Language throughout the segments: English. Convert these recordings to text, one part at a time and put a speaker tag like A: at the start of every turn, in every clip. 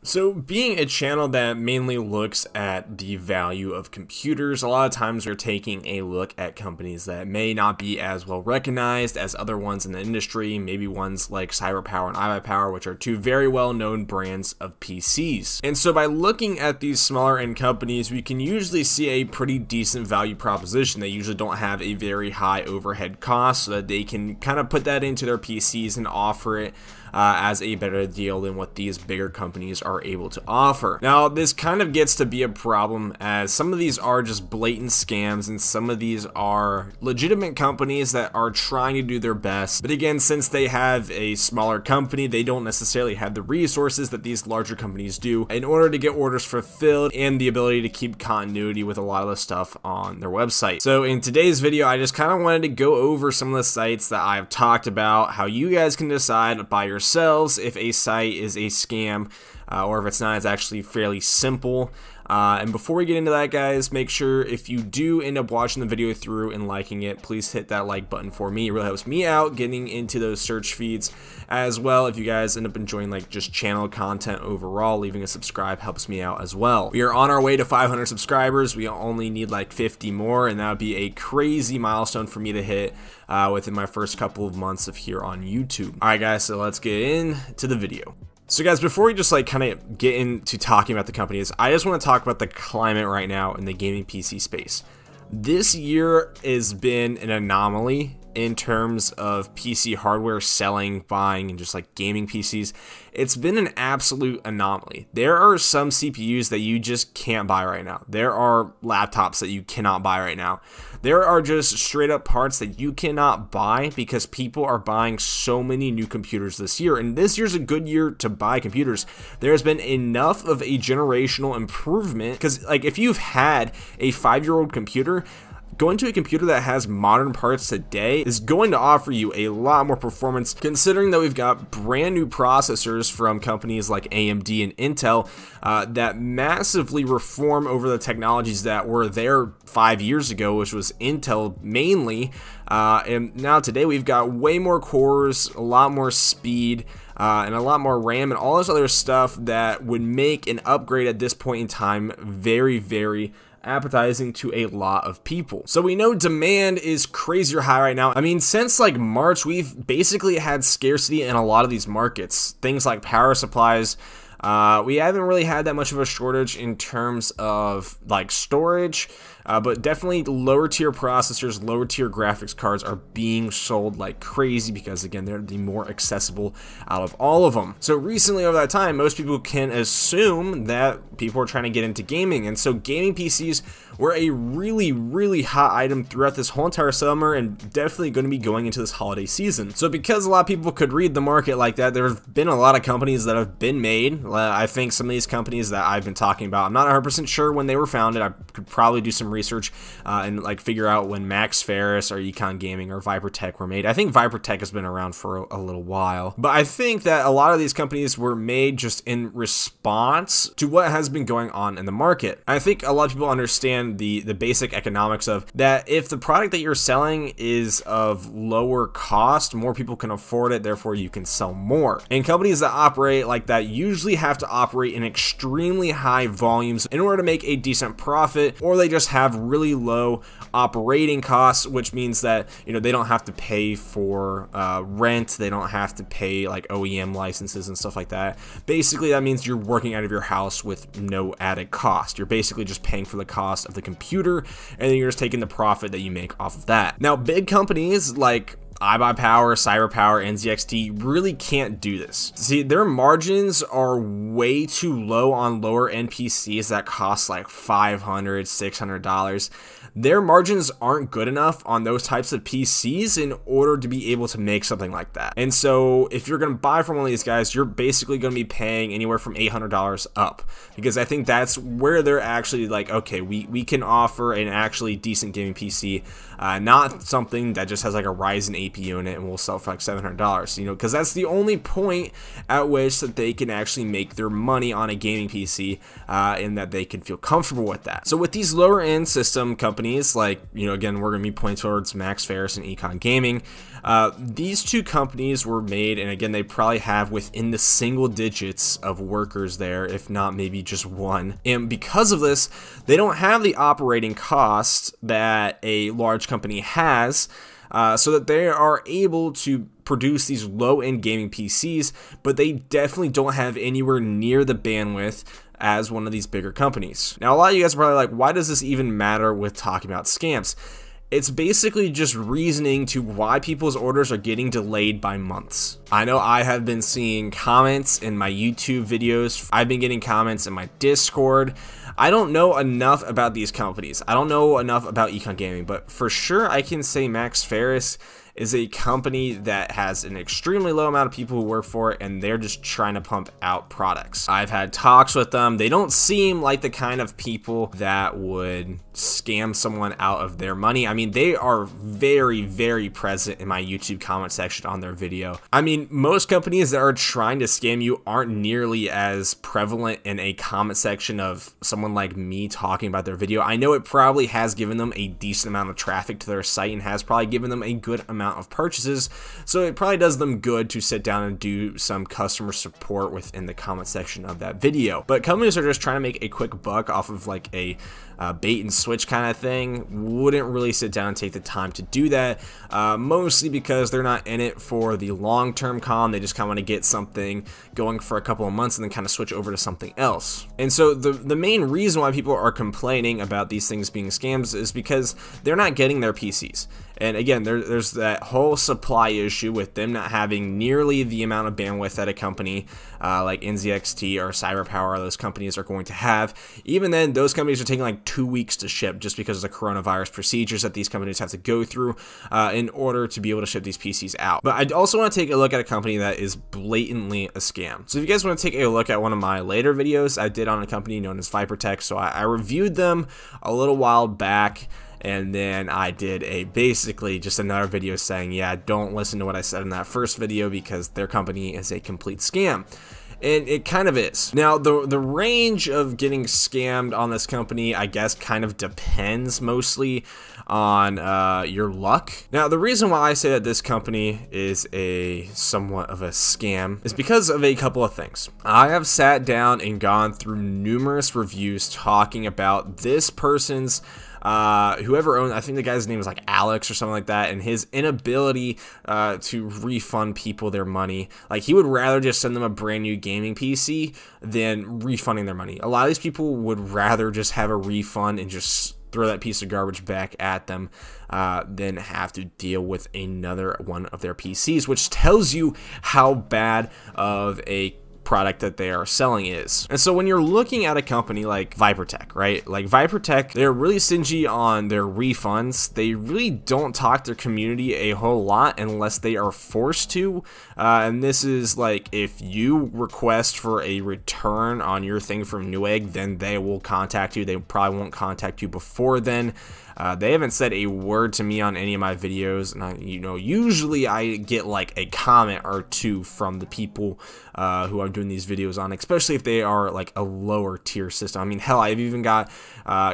A: So being a channel that mainly looks at the value of computers, a lot of times we're taking a look at companies that may not be as well recognized as other ones in the industry, maybe ones like CyberPower and iViPower, which are two very well known brands of PCs. And so by looking at these smaller end companies, we can usually see a pretty decent value proposition. They usually don't have a very high overhead cost, so that they can kind of put that into their PCs and offer it as a better deal than what these bigger companies are able to offer. Now, this kind of gets to be a problem, as some of these are just blatant scams and some of these are legitimate companies that are trying to do their best. But again, since they have a smaller company, they don't necessarily have the resources that these larger companies do in order to get orders fulfilled and the ability to keep continuity with a lot of the stuff on their website. So in today's video, I just kind of wanted to go over some of the sites that I've talked about, how you guys can decide by yourselves if a site is a scam or if it's not. It's actually fairly simple. And before we get into that, guys, make sure if you do end up watching the video through and liking it, please hit that like button for me. It really helps me out getting into those search feeds as well. If you guys end up enjoying like just channel content overall, leaving a subscribe helps me out as well. We are on our way to 500 subscribers. We only need like 50 more, and that would be a crazy milestone for me to hit within my first couple of months of here on YouTube. All right, guys, so let's get into the video. So guys, before we just like kind of get into talking about the companies, I just want to talk about the climate right now in the gaming PC space. This year has been an anomaly in terms of PC hardware selling, buying, and just like gaming PCs. It's been an absolute anomaly. There are some CPUs that you just can't buy right now. There are laptops that you cannot buy right now. There are just straight up parts that you cannot buy because people are buying so many new computers this year. And this year's a good year to buy computers. There's been enough of a generational improvement, because like if you've had a 5-year-old computer, going to a computer that has modern parts today is going to offer you a lot more performance, considering that we've got brand new processors from companies like AMD and Intel that massively reform over the technologies that were there 5 years ago, which was Intel mainly. And now today we've got way more cores, a lot more speed, and a lot more RAM and all this other stuff that would make an upgrade at this point in time very, very appetizing to a lot of people. So we know demand is crazy high right now. I mean, since like March, we've basically had scarcity in a lot of these markets. Things like power supplies, we haven't really had that much of a shortage in terms of like storage, but definitely lower tier processors, lower tier graphics cards are being sold like crazy because again, they're the more accessible out of all of them. So recently over that time, most people can assume that people are trying to get into gaming, and so gaming PCs were a really, really hot item throughout this whole entire summer and definitely going to be going into this holiday season. So because a lot of people could read the market like that, there have been a lot of companies that have been made. I think some of these companies that I've been talking about, I'm not 100% sure when they were founded. I could probably do some research and like figure out when Max Ferris or Econ Gaming or Vipertech were made. I think Vipertech has been around for a little while, but I think that a lot of these companies were made just in response to what has been going on in the market. I think a lot of people understand the basic economics of that. If the product that you're selling is of lower cost, more people can afford it, therefore you can sell more. And companies that operate like that usually have to operate in extremely high volumes in order to make a decent profit, or they just have really low operating costs, which means that, you know, they don't have to pay for rent, they don't have to pay like OEM licenses and stuff like that. Basically, that means you're working out of your house with no added cost. You're basically just paying for the cost of the computer, and then you're just taking the profit that you make off of that. Now, big companies like iViPower, CyberPower, NZXT really can't do this. See, their margins are way too low on lower end PCs that cost like $500, $600. Their margins aren't good enough on those types of PCs in order to be able to make something like that. And so if you're going to buy from one of these guys, you're basically going to be paying anywhere from $800 up, because I think that's where they're actually like, okay, we can offer an actually decent gaming PC, not something that just has like a Ryzen APU in it and we'll sell for like $700, you know, because that's the only point at which that they can actually make their money on a gaming PC, and that they can feel comfortable with that. So with these lower end system companies, like, you know, again, we're going to be pointing towards Max Ferris and Econ Gaming. These two companies were made, and again, they probably have within the single digits of workers there, if not maybe just one. And because of this, they don't have the operating costs that a large company has, so that they are able to produce these low-end gaming PCs, but they definitely don't have anywhere near the bandwidth as one of these bigger companies. Now, a lot of you guys are probably like, why does this even matter with talking about scams? It's basically just reasoning to why people's orders are getting delayed by months. I know I have been seeing comments in my YouTube videos. I've been getting comments in my Discord. I don't know enough about these companies. I don't know enough about Econ Gaming, but for sure I can say Max Ferris is a company that has an extremely low amount of people who work for it, and they're just trying to pump out products. I've had talks with them. They don't seem like the kind of people that would scam someone out of their money. I mean, they are very, very present in my YouTube comment section on their video. I mean, most companies that are trying to scam you aren't nearly as prevalent in a comment section of someone like me talking about their video. I know it probably has given them a decent amount of traffic to their site and has probably given them a good amount of purchases, so it probably does them good to sit down and do some customer support within the comment section of that video. But companies are just trying to make a quick buck off of like a bait and switch kind of thing, wouldn't really sit down and take the time to do that, mostly because they're not in it for the long-term comm. They just kind of want to get something going for a couple of months and then kind of switch over to something else. And so the main reason why people are complaining about these things being scams is because they're not getting their PCs. And again, there's that whole supply issue with them not having nearly the amount of bandwidth that a company like NZXT or CyberPower, those companies are going to have. Even then, those companies are taking like 2 weeks to ship just because of the coronavirus procedures that these companies have to go through in order to be able to ship these PCs out. But I also want to take a look at a company that is blatantly a scam. So if you guys want to take a look at one of my later videos I did on a company known as Vipertech, so I reviewed them a little while back. And then I did basically just another video saying, yeah, don't listen to what I said in that first video because their company is a complete scam. And it kind of is. Now, the range of getting scammed on this company, I guess, kind of depends mostly on your luck. Now, the reason why I say that this company is somewhat of a scam is because of a couple of things. I have sat down and gone through numerous reviews talking about this person's whoever owned, I think the guy's name was like Alex or something like that, and his inability to refund people their money. Like, he would rather just send them a brand new gaming PC than refunding their money. A lot of these people would rather just have a refund and just throw that piece of garbage back at them than have to deal with another one of their PCs, which tells you how bad of a product that they are selling is. And so when you're looking at a company like Vipertech, right? Like Vipertech, they're really stingy on their refunds. They really don't talk to their community a whole lot unless they are forced to. And this is like, if you request for a return on your thing from Newegg, then they will contact you. They probably won't contact you before then. They haven't said a word to me on any of my videos, and usually I get like a comment or two from the people who I'm doing these videos on, especially if they are like a lower tier system. I mean, hell, I've even got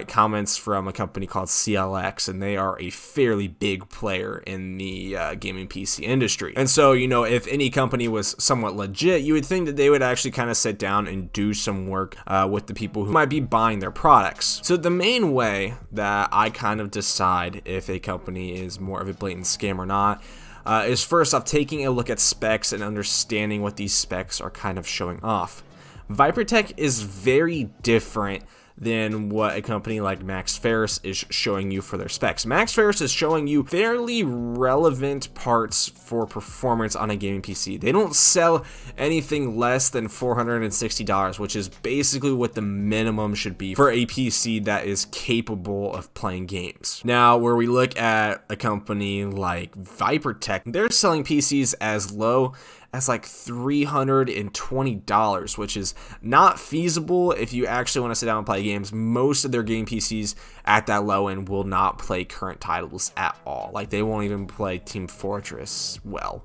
A: comments from a company called CLX, and they are a fairly big player in the gaming PC industry. And so, if any company was somewhat legit, you would think that they would actually kind of sit down and do some work with the people who might be buying their products. So the main way that I kind of decide if a company is more of a blatant scam or not is first off taking a look at specs and understanding what these specs are kind of showing off. Vipertech is very different than what a company like Max Ferris is showing you for their specs. Max Ferris is showing you fairly relevant parts for performance on a gaming PC. They don't sell anything less than $460, which is basically what the minimum should be for a PC that is capable of playing games. Now, where we look at a company like Vipertech, they're selling PCs as low as like $320, which is not feasible if you actually want to sit down and play games. Most of their game PCs at that low end will not play current titles at all. Like, they won't even play Team Fortress well.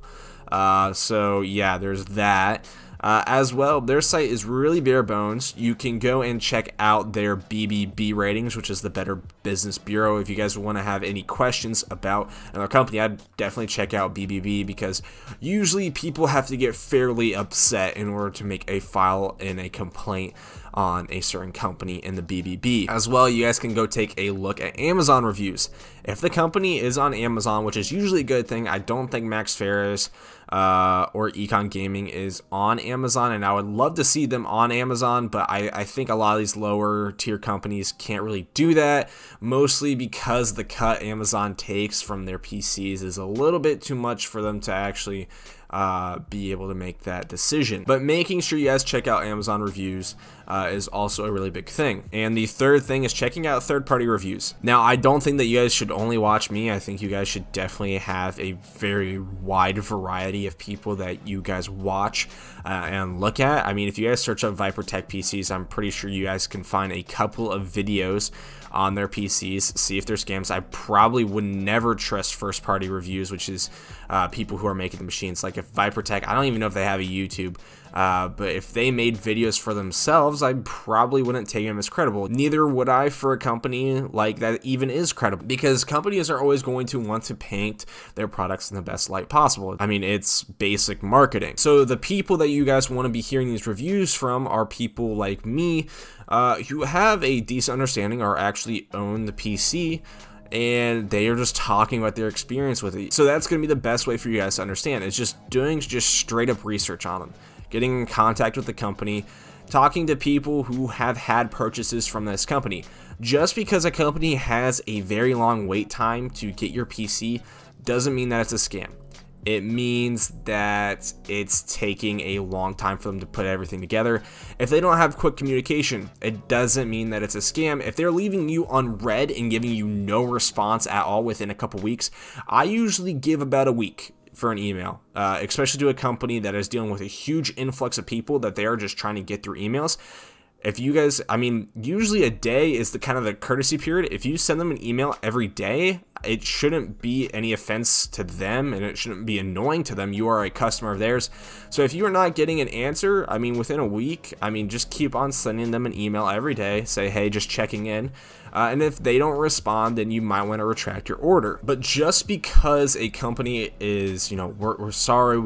A: So yeah, there's that. As well, their site is really bare bones. You can go and check out their BBB ratings, which is the Better Business Bureau. If you guys want to have any questions about another company, I'd definitely check out BBB, because usually people have to get fairly upset in order to make a file and a complaint on a certain company in the BBB. As well, you guys can go take a look at Amazon reviews. If the company is on Amazon, which is usually a good thing, I don't think Max Ferris or Econ Gaming is on Amazon, and I would love to see them on Amazon, but I think a lot of these lower tier companies can't really do that, mostly because the cut Amazon takes from their PCs is a little bit too much for them to actually be able to make that decision. But making sure you guys check out Amazon reviews is also a really big thing. And the third thing is checking out third-party reviews. Now, I don't think that you guys should only watch me. I think you guys should definitely have a very wide variety of people that you guys watch and look at. I mean, if you guys search up Vipertech PCs, I'm pretty sure you guys can find a couple of videos on their PCs, see if they're scams. I probably would never trust first-party reviews, which is people who are making the machines. Like, if Vipertech, I don't even know if they have a YouTube, but if they made videos for themselves, I probably wouldn't take them as credible. Neither would I for a company like that even is credible, because companies are always going to want to paint their products in the best light possible. I mean, it's basic marketing. So the people that you guys want to be hearing these reviews from are people like me, who have a decent understanding or actually own the PC, and they are just talking about their experience with it. So that's going to be the best way for you guys to understand. It's just doing straight up research on them, getting in contact with the company, talking to people who have had purchases from this company. Just because a company has a very long wait time to get your PC doesn't mean that it's a scam. It means that it's taking a long time for them to put everything together. If they don't have quick communication, it doesn't mean that it's a scam. If they're leaving you unread and giving you no response at all within a couple weeks, I usually give about a week for an email, especially to a company that is dealing with a huge influx of people that they are just trying to get through emails. If you guys, I mean, usually a day is the kind of the courtesy period. If you send them an email every day, it shouldn't be any offense to them, and it shouldn't be annoying to them. You are a customer of theirs. So if you are not getting an answer, I mean, within a week, I mean, just keep on sending them an email every day. Say, hey, just checking in. And if they don't respond, then you might want to retract your order. But just because a company is, you know, we're sorry,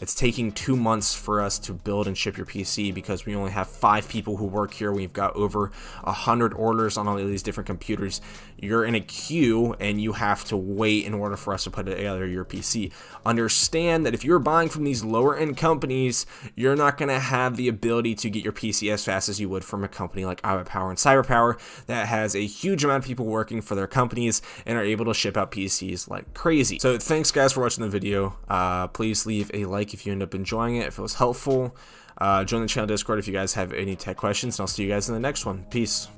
A: it's taking 2 months for us to build and ship your PC because we only have 5 people who work here. We've got over 100 orders on all of these different computers. You're in a queue and you have to wait in order for us to put together your PC. Understand that if you're buying from these lower end companies, you're not going to have the ability to get your PC as fast as you would from a company like iPower and CyberPower that has a huge amount of people working for their companies and are able to ship out PCs like crazy. So thanks guys for watching the video. Please leave a like if you end up enjoying it, if it was helpful. Join the channel Discord if you guys have any tech questions, and I'll see you guys in the next one. Peace.